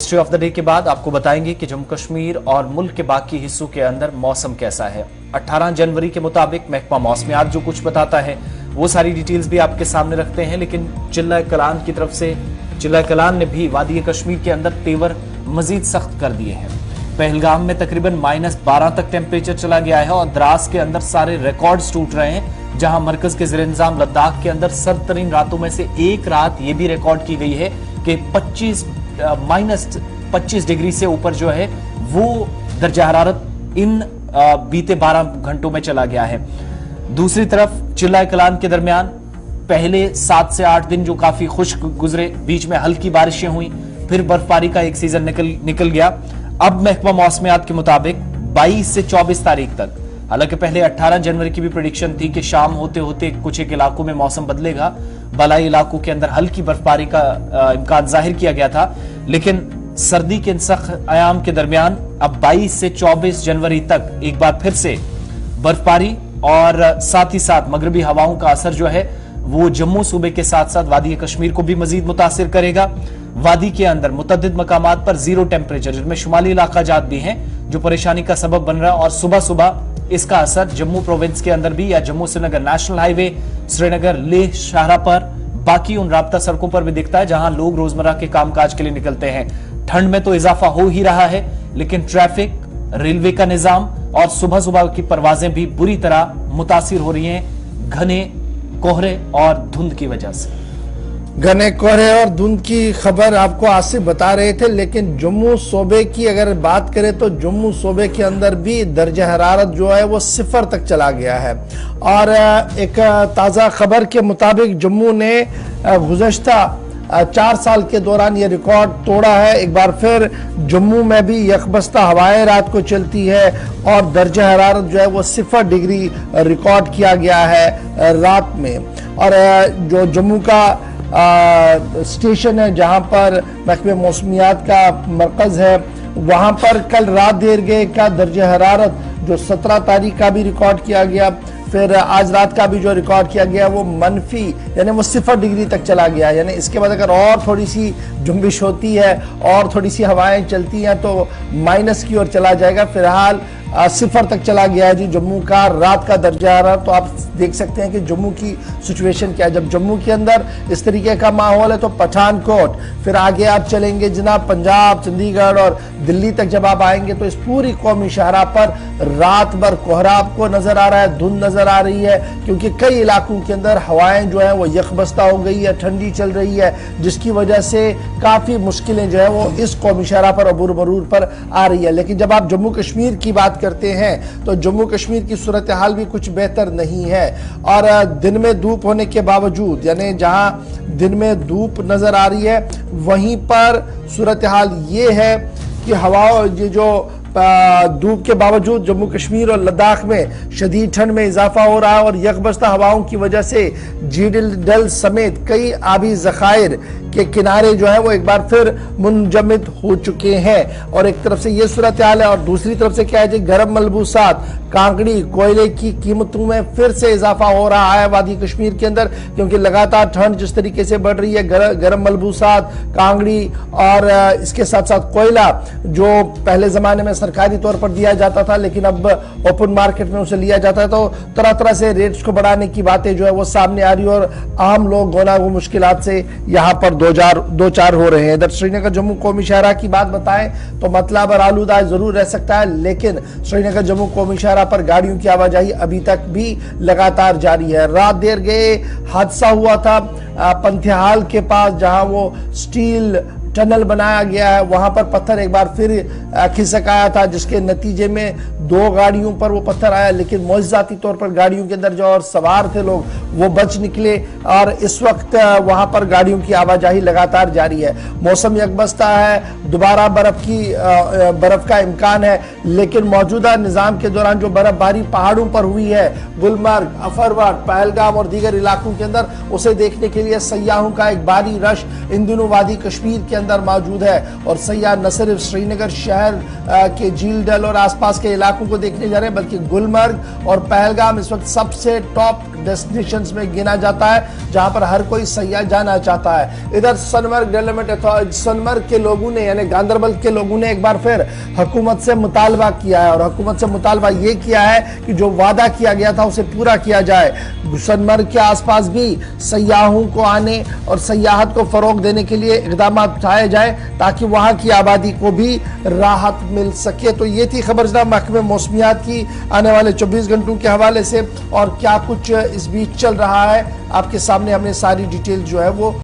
History of the day के बाद आपको बताएंगे कि जम्मू कश्मीर और मुल्क के बाकी हिस्सों के अंदर मौसम कैसा है। 18 जनवरी के मुताबिक महकमा मौसमियात जो कुछ बताता है वो सारी डिटेल्स भी आपके सामने रखते हैं, लेकिन चिल्ला कलान की तरफ से चिल्ला कलान ने भी वादी कश्मीर के अंदर तेवर मजीद सख्त कर दिए हैं। पहलगाम में तकरीबन -12 तक टेम्परेचर चला गया है और द्रास के अंदर सारे रिकॉर्ड्स टूट रहे हैं, जहां मरकज के ज़ेर इंतजाम लद्दाख के अंदर सर्द तरीन रातों में से एक रात ये भी रिकॉर्ड की गई है कि -25 डिग्री से ऊपर जो है वो दर्जा हरारत इन बीते 12 घंटों में चला गया है। दूसरी तरफ चिल्ला कलान के दरमियान पहले 7 से 8 दिन जो काफी खुश्क गुजरे, बीच में हल्की बारिशें हुई, फिर बर्फबारी का एक सीजन निकल गया। अब महकमा मौसमियात के मुताबिक 22 से 24 तारीख तक, हालांकि पहले 18 जनवरी की भी प्रेडिक्शन थी कि शाम होते होते कुछ एक इलाकों में मौसम बदलेगा, बलाई इलाकों के अंदर हल्की बर्फबारी का इम्कान जाहिर किया गया था, लेकिन सर्दी के इन सख्त आयाम के दरमियान अब 22 से 24 जनवरी तक एक बार फिर से बर्फबारी और साथ ही साथ मगरबी हवाओं का असर जो है वो जम्मू सूबे के साथ साथ वादी कश्मीर को भी मजीद मुतासिर करेगा। वादी के अंदर मुतअद्दिद मकामात पर जीरो टेम्परेचर, जिनमें शुमाली इलाका जात भी हैं, जो परेशानी का सबब बन रहा है, और सुबह सुबह इसका असर जम्मू प्रोविंस के अंदर भी या जम्मू श्रीनगर नेशनल हाईवे, श्रीनगर लेह शाहरा पर, बाकी उन राब्ता सड़कों पर भी दिखता है जहां लोग रोजमर्रा के कामकाज के लिए निकलते हैं। ठंड में तो इजाफा हो ही रहा है, लेकिन ट्रैफिक, रेलवे का निजाम और सुबह सुबह की परवाजें भी बुरी तरह मुतासिर हो रही हैं घने कोहरे और धुंध की वजह से। घने कोहरे और धुंध की खबर आपको आसिफ बता रहे थे, लेकिन जम्मू सूबे की अगर बात करें तो जम्मू सूबे के अंदर भी दर्जा हरारत जो है वो 0 तक चला गया है। और एक ताज़ा खबर के मुताबिक जम्मू ने गुज़श्ता 4 साल के दौरान ये रिकॉर्ड तोड़ा है। एक बार फिर जम्मू में भी यकबस्ता हवाएं रात को चलती है और दर्जा हरारत जो है वो 0 डिग्री रिकॉर्ड किया गया है रात में। और जो जम्मू का स्टेशन है जहां पर महकमे मौसमियात का मरकज है, वहां पर कल रात देर गए का दर्जा हरारत जो 17 तारीख का भी रिकॉर्ड किया गया, फिर आज रात का भी जो रिकॉर्ड किया गया वो मनफी यानी वो 0 डिग्री तक चला गया। यानी इसके बाद अगर और थोड़ी सी जुम्बिश होती है और थोड़ी सी हवाएं चलती हैं तो माइनस की ओर चला जाएगा। फिलहाल 0 तक चला गया है जी जम्मू का रात का दर्जा हरारत। तो आप देख सकते हैं कि जम्मू की सिचुएशन क्या है। जब जम्मू के अंदर इस तरीके का माहौल है तो पठानकोट, फिर आगे आप चलेंगे जनाब पंजाब, चंडीगढ़ और दिल्ली तक जब आप आएंगे तो इस पूरी कौमी शहरा पर रात भर कोहरा आपको नजर आ रहा है, धुंध नजर आ रही है, क्योंकि कई इलाकों के अंदर हवाएं जो है वो यकबस्ता हो गई है, ठंडी चल रही है, जिसकी वजह से काफी मुश्किलें जो है वो इस कौमी शहरा पर अबूर मरूर पर आ रही है। लेकिन जब आप जम्मू कश्मीर की बात करते हैं तो जम्मू कश्मीर की सूरत हाल भी कुछ बेहतर नहीं है। और दिन में धूप होने के बावजूद, यानी जहां दिन में धूप नजर आ रही है वहीं पर सूरत हाल ये है कि हवा जो धूप के बावजूद जम्मू कश्मीर और लद्दाख में शदीद ठंड में इजाफा हो रहा है और यकबस्ता हवाओं की वजह से झील डल समेत कई आबी ज़खायर के किनारे जो है वो एक बार फिर मुंजमद हो चुके हैं। और एक तरफ से ये सूरत हाल है और दूसरी तरफ से क्या है जी, गर्म मलबूसात, कांकड़ी, कोयले की कीमतों में फिर से इजाफा हो रहा है वादी कश्मीर के अंदर, क्योंकि लगातार ठंड जिस तरीके से बढ़ रही है, गर्म मलबूसात, कांकड़ी और इसके साथ साथ कोयला जो पहले जमाने में सरकारी तौर पर दिया जाता था लेकिन अब ओपन मार्केट में उसे लिया जाता है, तो तरह तरह से रेट्स को बढ़ाने की बातें जो है वो सामने आ रही है और आम लोग गोनागो मुश्किलात से यहाँ पर दो चार हो रहे हैं। इधर श्रीनगर जम्मू कौमी शहरा की बात बताएं तो मतलब और आलूदा जरूर रह सकता है, लेकिन श्रीनगर जम्मू कौमी शहरा पर गाड़ियों की आवाजाही अभी तक भी लगातार जारी है। रात देर गए हादसा हुआ था पंथिहाल के पास, जहां वो स्टील टनल बनाया गया है, वहां पर पत्थर एक बार फिर खिसक आया था, जिसके नतीजे में 2 गाड़ियों पर वो पत्थर आया, लेकिन मौजूदाती तौर पर गाड़ियों के अंदर जो और सवार थे लोग वो बच निकले और इस वक्त वहां पर गाड़ियों की आवाजाही लगातार जारी है। मौसम यकबस्ता है, दोबारा बर्फ का इम्कान है, लेकिन मौजूदा निजाम के दौरान जो बर्फबारी पहाड़ों पर हुई है, गुलमर्ग, अफरवाट, पहलगाम और दीगर इलाकों के अंदर, उसे देखने के लिए सयाहों का एक भारी रश इन दिनों वादी कश्मीर के अंदर मौजूद है। और सयाह न सिर्फ श्रीनगर शहर के झील डल और आसपास के इलाकों को देखने जा रहे हैं, बल्कि गुलमर्ग और पहलगाम इस वक्त सबसे टॉप डेस्टिनेशंस में गिना जाता है जहां पर हर कोई सयाह जाना चाहता है। इधर सोनमर्ग के लोगों ने यानी गांधरबल के लोगों ने एक बार फिर हुकूमत से मुतालबा किया है और हुकूमत से मुतालबा ये किया है कि जो वादा किया गया था उसे पूरा किया जाए। सोनमर्ग के आसपास भी सयाहों को आने और सयाहत को फरोग देने के लिए इकदाम उठाए जाए ताकि वहां की आबादी को भी राहत मिल सके। तो ये थी खबर जनाब महकमे मौसमियात की आने वाले 24 घंटों के हवाले से, और क्या कुछ इस बीच चल रहा है आपके सामने हमने सारी डिटेल जो है वो